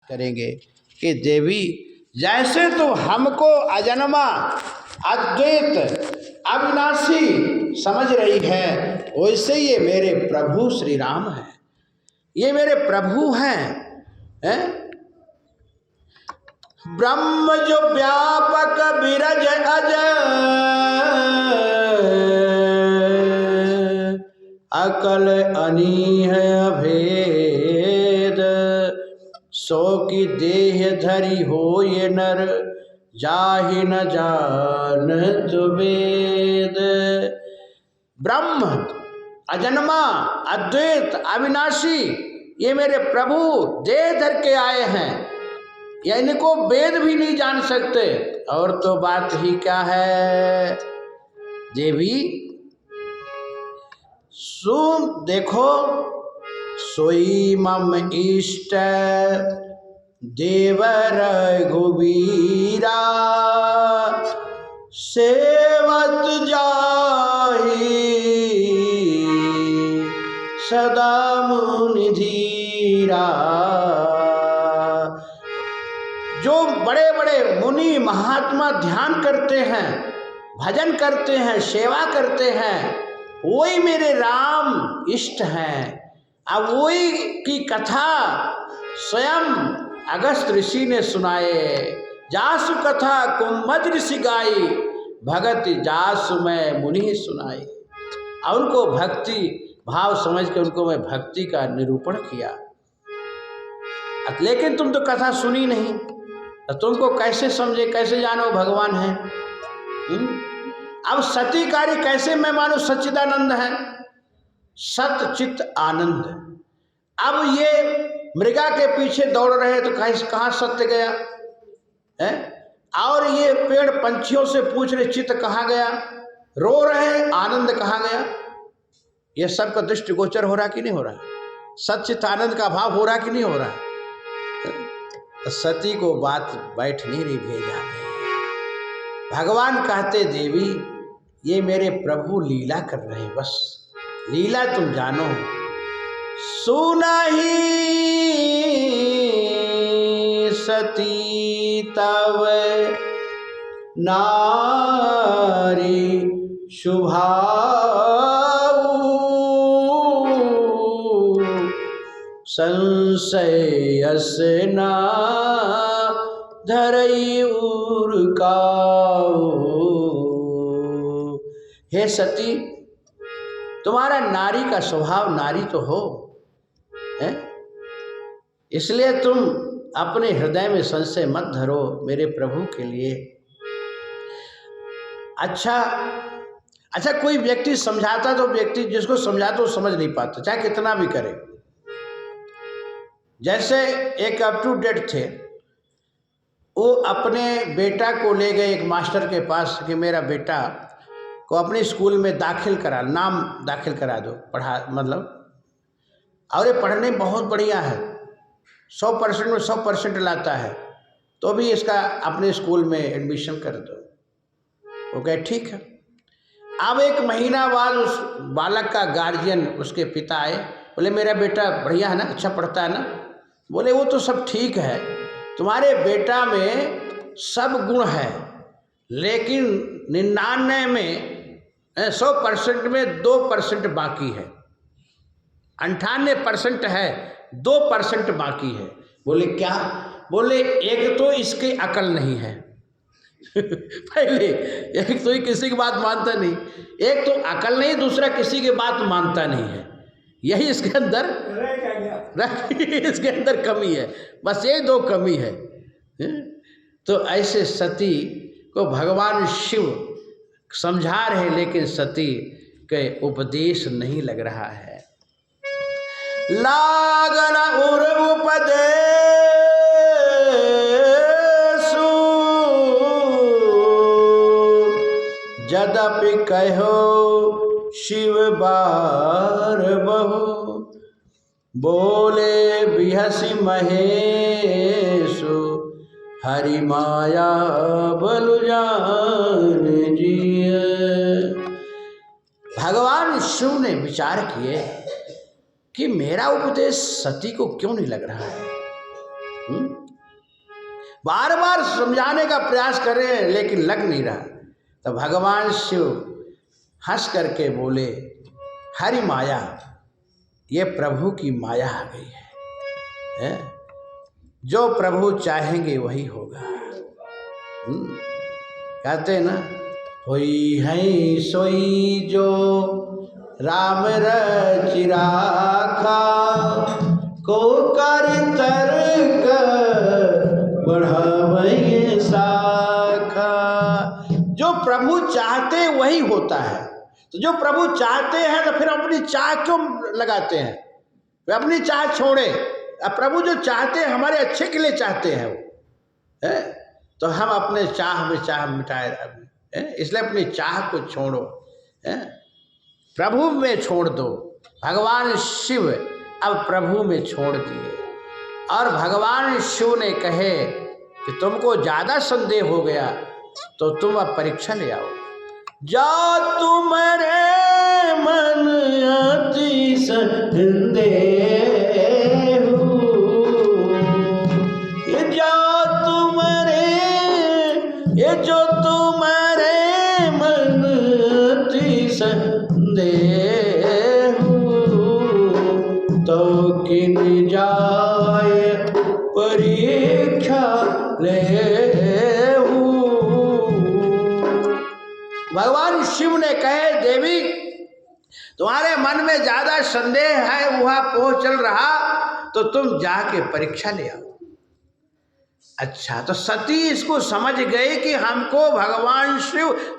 करेंगे कि देवी जैसे तुम हमको अजन्मा अद्वैत अविनाशी समझ रही है, वैसे ये मेरे प्रभु श्री राम हैं, ये मेरे प्रभु हैं, हैं? ब्रह्म जो व्यापक विरज अज अकल अनीह अभेद, सो की देह धरी हो ये नर जाहि न जान वेद। ब्रह्म अजन्मा अद्वैत अविनाशी ये मेरे प्रभु देह धर के आए हैं, या इनको वेद भी नहीं जान सकते। और तो बात ही क्या है देवी, सुन देखो सोई मम इष्ट देवर रघुवीरा, सेवत जाहि सदा मुनि धीरा। जो बड़े बड़े मुनि महात्मा ध्यान करते हैं, भजन करते हैं, सेवा करते हैं, वही मेरे राम इष्ट हैं। अब वही की कथा स्वयं अगस्त ऋषि ने सुनाए, जासु कथा कुंभज ऋषि गाई, भगत जासु मैं मुनि सुनाई। और उनको भक्ति भाव समझ के उनको मैं भक्ति का निरूपण किया। लेकिन तुम तो कथा सुनी नहीं, तो तुमको कैसे समझे, कैसे जानो भगवान है? अब सती कार्य कैसे मैं मानो सच्चिदानंद है, सत चित आनंद। अब ये मृगा के पीछे दौड़ रहे तो कहाँ सत्य गया है? और ये पेड़ पंछियों से पूछ रहे चित्त कहाँ गया, रो रहे आनंद कहाँ गया? ये सबका दृष्टिगोचर हो रहा कि नहीं हो रहा? सच्चित आनंद का भाव हो रहा कि नहीं हो रहा? सती को बात बैठ नहीं रही भेजा में। भगवान कहते देवी ये मेरे प्रभु लीला कर रहे हैं, बस लीला तुम जानो। सुनहि सती तव नारी शुभाऊ, संशयस ना धरई उर्काऊ। हे सती, तुम्हारा नारी का स्वभाव नारी तो हो है, इसलिए तुम अपने हृदय में संशय मत धरो मेरे प्रभु के लिए। अच्छा कोई व्यक्ति समझाता तो व्यक्ति जिसको समझाता वो समझ नहीं पाता, चाहे कितना भी करे। जैसे एक अप टू डेट थे, वो अपने बेटा को ले गए एक मास्टर के पास कि मेरा बेटा को अपने स्कूल में दाखिल करा, नाम दाखिल करा दो, पढ़ा मतलब, और ये पढ़ने बहुत बढ़िया है, 100% में 100% लाता है, तो भी इसका अपने स्कूल में एडमिशन कर दो। वो कहे ठीक है। अब एक महीना बाद उस बालक का गार्जियन, उसके पिता आए, बोले मेरा बेटा बढ़िया है ना, अच्छा पढ़ता है ना? बोले वो तो सब ठीक है, तुम्हारे बेटा में सब गुण है, लेकिन 99 में 100% में 2% बाकी है, 98% है, 2% बाकी है। बोले क्या? बोले एक तो इसकी अकल नहीं है पहले एक तो ही किसी की बात मानता नहीं, एक तो अकल नहीं, दूसरा किसी की बात मानता नहीं है। यही इसके अंदर इसके अंदर कमी है, बस ये 2 कमी है। तो ऐसे सती को भगवान शिव समझा रहे, लेकिन सती के उपदेश नहीं लग रहा है। लागन उर उपदेशु यद्यपि कहो शिव बार बहु, बोले बिहसी महेशु हरि माया बलु जान जिय। भगवान शिव ने विचार किए कि मेरा उपदेश सती को क्यों नहीं लग रहा है, बार बार समझाने का प्रयास कर रहे हैं लेकिन लग नहीं रहा। तो भगवान शिव हंस करके बोले, हरि माया, ये प्रभु की माया आ गई है? जो प्रभु चाहेंगे वही होगा। कहते हैं ना, होई है सोई जो राम रचि राखा, को कर तर्क बढ़ावै शाखा। जो प्रभु चाहते वही होता है। तो जो प्रभु चाहते हैं तो फिर अपनी चाह क्यों लगाते हैं? वे अपनी चाह छोड़े। अब प्रभु जो चाहते हैं हमारे अच्छे के लिए चाहते हैं वो है, तो हम अपने चाह में चाह मिटाए, इसलिए अपनी चाह को छोड़ो, प्रभु में छोड़ दो। भगवान शिव अब प्रभु में छोड़ दिए और भगवान शिव ने कहे कि तुमको ज़्यादा संदेह हो गया तो तुम अब परीक्षा ले आओ। जा तुम्हारे मन अति संदेह, ये जो तुम्हारे मन अति संदेह, तो किन जाए परीक्षा ले। भगवान शिव ने कहे, देवी तुम्हारे मन में ज्यादा संदेह है, वहां पहुंच चल रहा, तो तुम जाके परीक्षा ले आओ। अच्छा, तो सती इसको समझ गए कि हमको भगवान शिव